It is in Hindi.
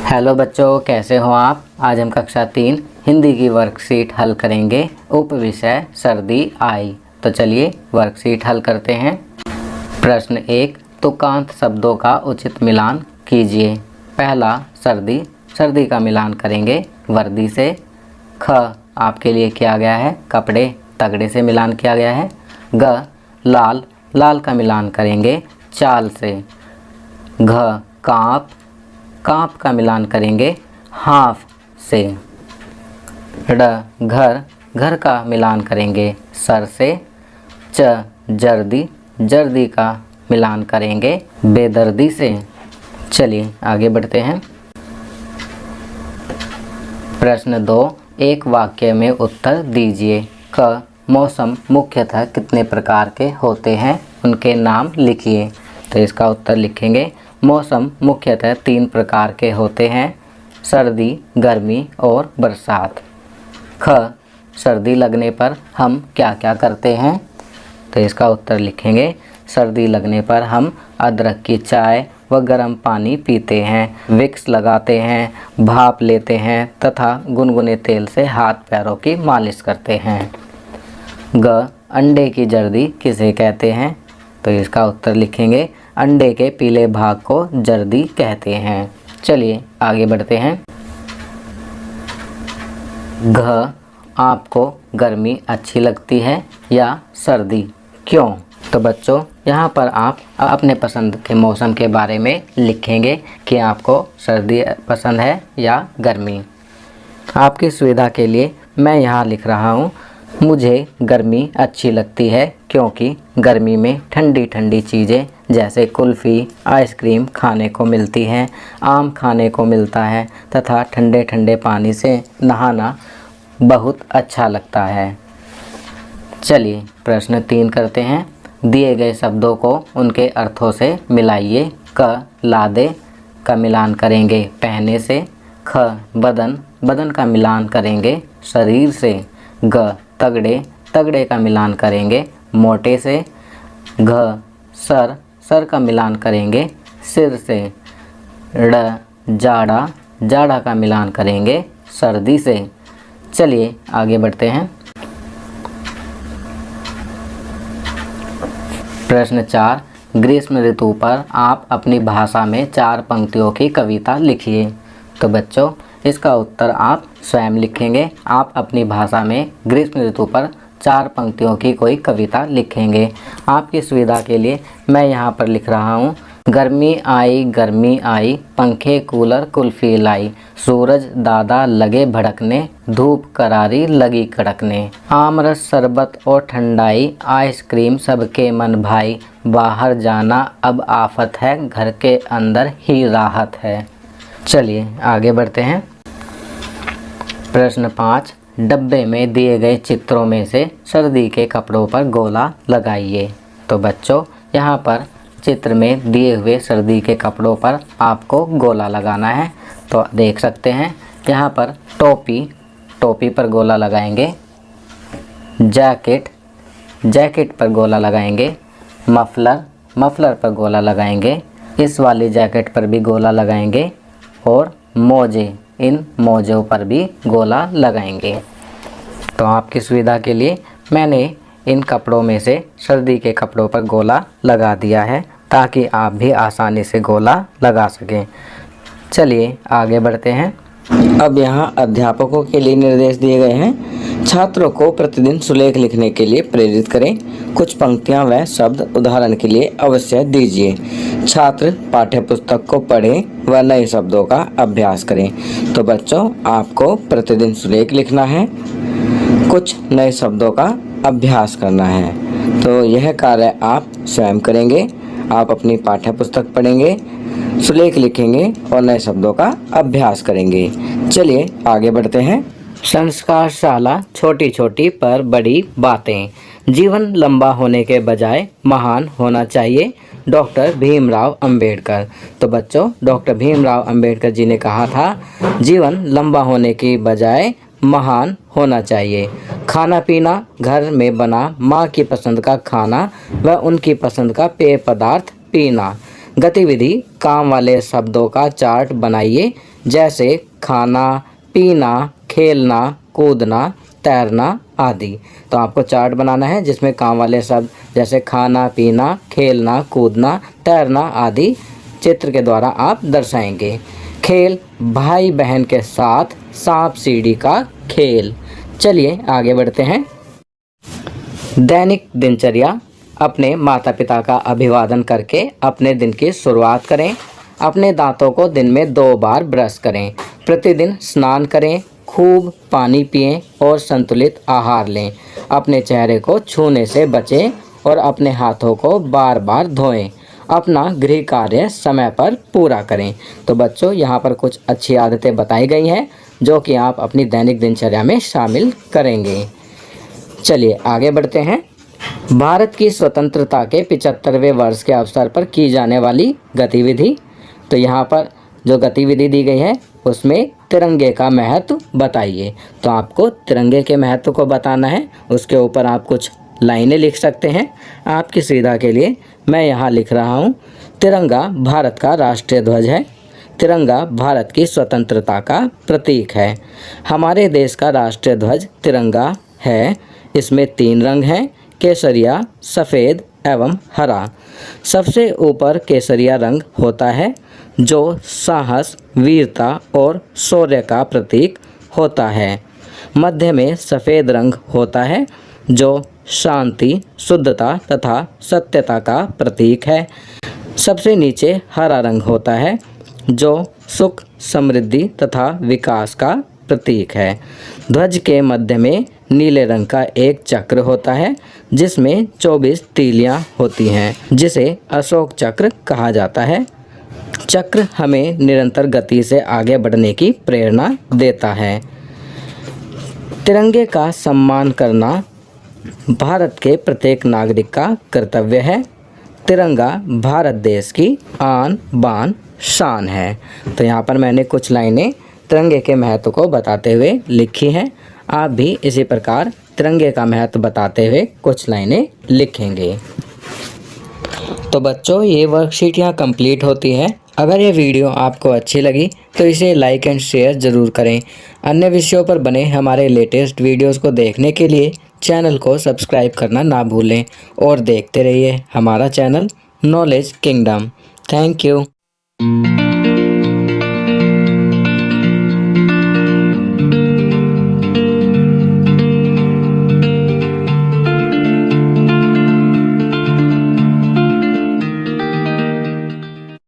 हेलो बच्चों, कैसे हो आप। आज हम कक्षा 3 हिंदी की वर्कशीट हल करेंगे। उपविषय सर्दी आई। तो चलिए वर्कशीट हल करते हैं। प्रश्न 1, तुकांत शब्दों का उचित मिलान कीजिए। पहला सर्दी, सर्दी का मिलान करेंगे वर्दी से। ख आपके लिए किया गया है कपड़े, तगड़े से मिलान किया गया है। ग लाल, लाल का मिलान करेंगे चाल से। घ कांप, कांप का मिलान करेंगे हाफ से। ड घर, घर का मिलान करेंगे सर से। च जर्दी, जर्दी का मिलान करेंगे बेदर्दी से। चलिए आगे बढ़ते हैं। प्रश्न 2, एक वाक्य में उत्तर दीजिए। क मौसम मुख्यतः कितने प्रकार के होते हैं, उनके नाम लिखिए। तो इसका उत्तर लिखेंगे, मौसम मुख्यतः 3 प्रकार के होते हैं, सर्दी, गर्मी और बरसात। ख सर्दी लगने पर हम क्या क्या करते हैं। तो इसका उत्तर लिखेंगे, सर्दी लगने पर हम अदरक की चाय व गर्म पानी पीते हैं, विक्स लगाते हैं, भाप लेते हैं तथा गुनगुने तेल से हाथ पैरों की मालिश करते हैं। ग अंडे की जर्दी किसे कहते हैं। तो इसका उत्तर लिखेंगे, अंडे के पीले भाग को जर्दी कहते हैं। चलिए आगे बढ़ते हैं। घ आपको गर्मी अच्छी लगती है या सर्दी, क्यों। तो बच्चों यहाँ पर आप अपने पसंद के मौसम के बारे में लिखेंगे कि आपको सर्दी पसंद है या गर्मी। आपकी सुविधा के लिए मैं यहाँ लिख रहा हूँ, मुझे गर्मी अच्छी लगती है क्योंकि गर्मी में ठंडी ठंडी चीज़ें जैसे कुल्फ़ी, आइसक्रीम खाने को मिलती हैं, आम खाने को मिलता है तथा ठंडे ठंडे पानी से नहाना बहुत अच्छा लगता है। चलिए प्रश्न 3 करते हैं। दिए गए शब्दों को उनके अर्थों से मिलाइए। क लादे का मिलान करेंगे पहने से। ख बदन, बदन का मिलान करेंगे शरीर से। ग तगड़े, तगड़े का मिलान करेंगे मोटे से। घ सर, सर का मिलान करेंगे सिर से। ड़ जाड़ा, जाड़ा का मिलान करेंगे सर्दी से। चलिए आगे बढ़ते हैं। प्रश्न 4, ग्रीष्म ऋतु पर आप अपनी भाषा में 4 पंक्तियों की कविता लिखिए। तो बच्चों इसका उत्तर आप स्वयं लिखेंगे। आप अपनी भाषा में ग्रीष्म ऋतु पर 4 पंक्तियों की कोई कविता लिखेंगे। आपकी सुविधा के लिए मैं यहाँ पर लिख रहा हूँ, गर्मी आई, पंखे कूलर कुल्फ़ी लाई, सूरज दादा लगे भड़कने, धूप करारी लगी कड़कने, आमरस शरबत और ठंडाई, आइसक्रीम सबके मन भाई, बाहर जाना अब आफत है, घर के अंदर ही राहत है। चलिए आगे बढ़ते हैं। प्रश्न 5, डब्बे में दिए गए चित्रों में से सर्दी के कपड़ों पर गोला लगाइए। तो बच्चों यहाँ पर चित्र में दिए हुए सर्दी के कपड़ों पर आपको गोला लगाना है। तो देख सकते हैं यहाँ पर टोपी, टोपी पर गोला लगाएंगे। जैकेट, जैकेट पर गोला लगाएंगे। मफलर, मफलर पर गोला लगाएंगे। इस वाली जैकेट पर भी गोला लगाएंगे। और मोजे, इन मोजों पर भी गोला लगाएंगे। तो आपकी सुविधा के लिए मैंने इन कपड़ों में से सर्दी के कपड़ों पर गोला लगा दिया है ताकि आप भी आसानी से गोला लगा सकें। चलिए आगे बढ़ते हैं। अब यहाँ अध्यापकों के लिए निर्देश दिए गए हैं। छात्रों को प्रतिदिन सुलेख लिखने के लिए प्रेरित करें। कुछ पंक्तियाँ व शब्द उदाहरण के लिए अवश्य दीजिए। छात्र पाठ्यपुस्तक को पढ़ें व नए शब्दों का अभ्यास करें। तो बच्चों आपको प्रतिदिन सुलेख लिखना है, कुछ नए शब्दों का अभ्यास करना है। तो यह कार्य आप स्वयं करेंगे। आप अपनी पाठ्यपुस्तक पढ़ेंगे, सुलेख लिखेंगे और नए शब्दों का अभ्यास करेंगे। चलिए आगे बढ़ते हैं। संस्कारशाला छोटी छोटी पर बड़ी बातें। जीवन लंबा होने के बजाय महान होना चाहिए। डॉक्टर भीमराव अंबेडकर। तो बच्चों डॉक्टर भीमराव अंबेडकर जी ने कहा था, जीवन लंबा होने की बजाय महान होना चाहिए। खाना पीना घर में बना माँ की पसंद का खाना व उनकी पसंद का पेय पदार्थ पीना। गतिविधि काम वाले शब्दों का चार्ट बनाइए, जैसे खाना, पीना, खेलना, कूदना, तैरना आदि। तो आपको चार्ट बनाना है जिसमें काम वाले शब्द जैसे खाना, पीना, खेलना, कूदना, तैरना आदि चित्र के द्वारा आप दर्शाएंगे। खेल, भाई बहन के साथ सांप सीढ़ी का खेल। चलिए आगे बढ़ते हैं। दैनिक दिनचर्या, अपने माता पिता का अभिवादन करके अपने दिन की शुरुआत करें। अपने दांतों को दिन में 2 बार ब्रश करें। प्रतिदिन स्नान करें, खूब पानी पिएं और संतुलित आहार लें। अपने चेहरे को छूने से बचें और अपने हाथों को बार बार धोएं। अपना गृह कार्य समय पर पूरा करें। तो बच्चों, यहाँ पर कुछ अच्छी आदतें बताई गई हैं जो कि आप अपनी दैनिक दिनचर्या में शामिल करेंगे। चलिए आगे बढ़ते हैं। भारत की स्वतंत्रता के 75वें वर्ष के अवसर पर की जाने वाली गतिविधि। तो यहाँ पर जो गतिविधि दी गई है उसमें तिरंगे का महत्व बताइए। तो आपको तिरंगे के महत्व को बताना है, उसके ऊपर आप कुछ लाइनें लिख सकते हैं। आपकी सुविधा के लिए मैं यहाँ लिख रहा हूँ। तिरंगा भारत का राष्ट्रीय ध्वज है। तिरंगा भारत की स्वतंत्रता का प्रतीक है। हमारे देश का राष्ट्रीय ध्वज तिरंगा है। इसमें 3 रंग हैं, केसरिया, सफ़ेद एवं हरा। सबसे ऊपर केसरिया रंग होता है जो साहस, वीरता और शौर्य का प्रतीक होता है। मध्य में सफ़ेद रंग होता है जो शांति, शुद्धता तथा सत्यता का प्रतीक है। सबसे नीचे हरा रंग होता है जो सुख, समृद्धि तथा विकास का प्रतीक है। ध्वज के मध्य में नीले रंग का एक चक्र होता है जिसमें 24 तीलियां होती हैं, जिसे अशोक चक्र कहा जाता है। चक्र हमें निरंतर गति से आगे बढ़ने की प्रेरणा देता है। तिरंगे का सम्मान करना भारत के प्रत्येक नागरिक का कर्तव्य है। तिरंगा भारत देश की आन बान शान है। तो यहाँ पर मैंने कुछ लाइनें तिरंगे के महत्व को बताते हुए लिखी हैं। आप भी इसी प्रकार तिरंगे का महत्व बताते हुए कुछ लाइनें लिखेंगे। तो बच्चों, ये वर्कशीट यहाँ कंप्लीट होती है। अगर ये वीडियो आपको अच्छी लगी तो इसे लाइक एंड शेयर ज़रूर करें। अन्य विषयों पर बने हमारे लेटेस्ट वीडियोस को देखने के लिए चैनल को सब्सक्राइब करना ना भूलें और देखते रहिए हमारा channel knowledge kingdom. Thank you.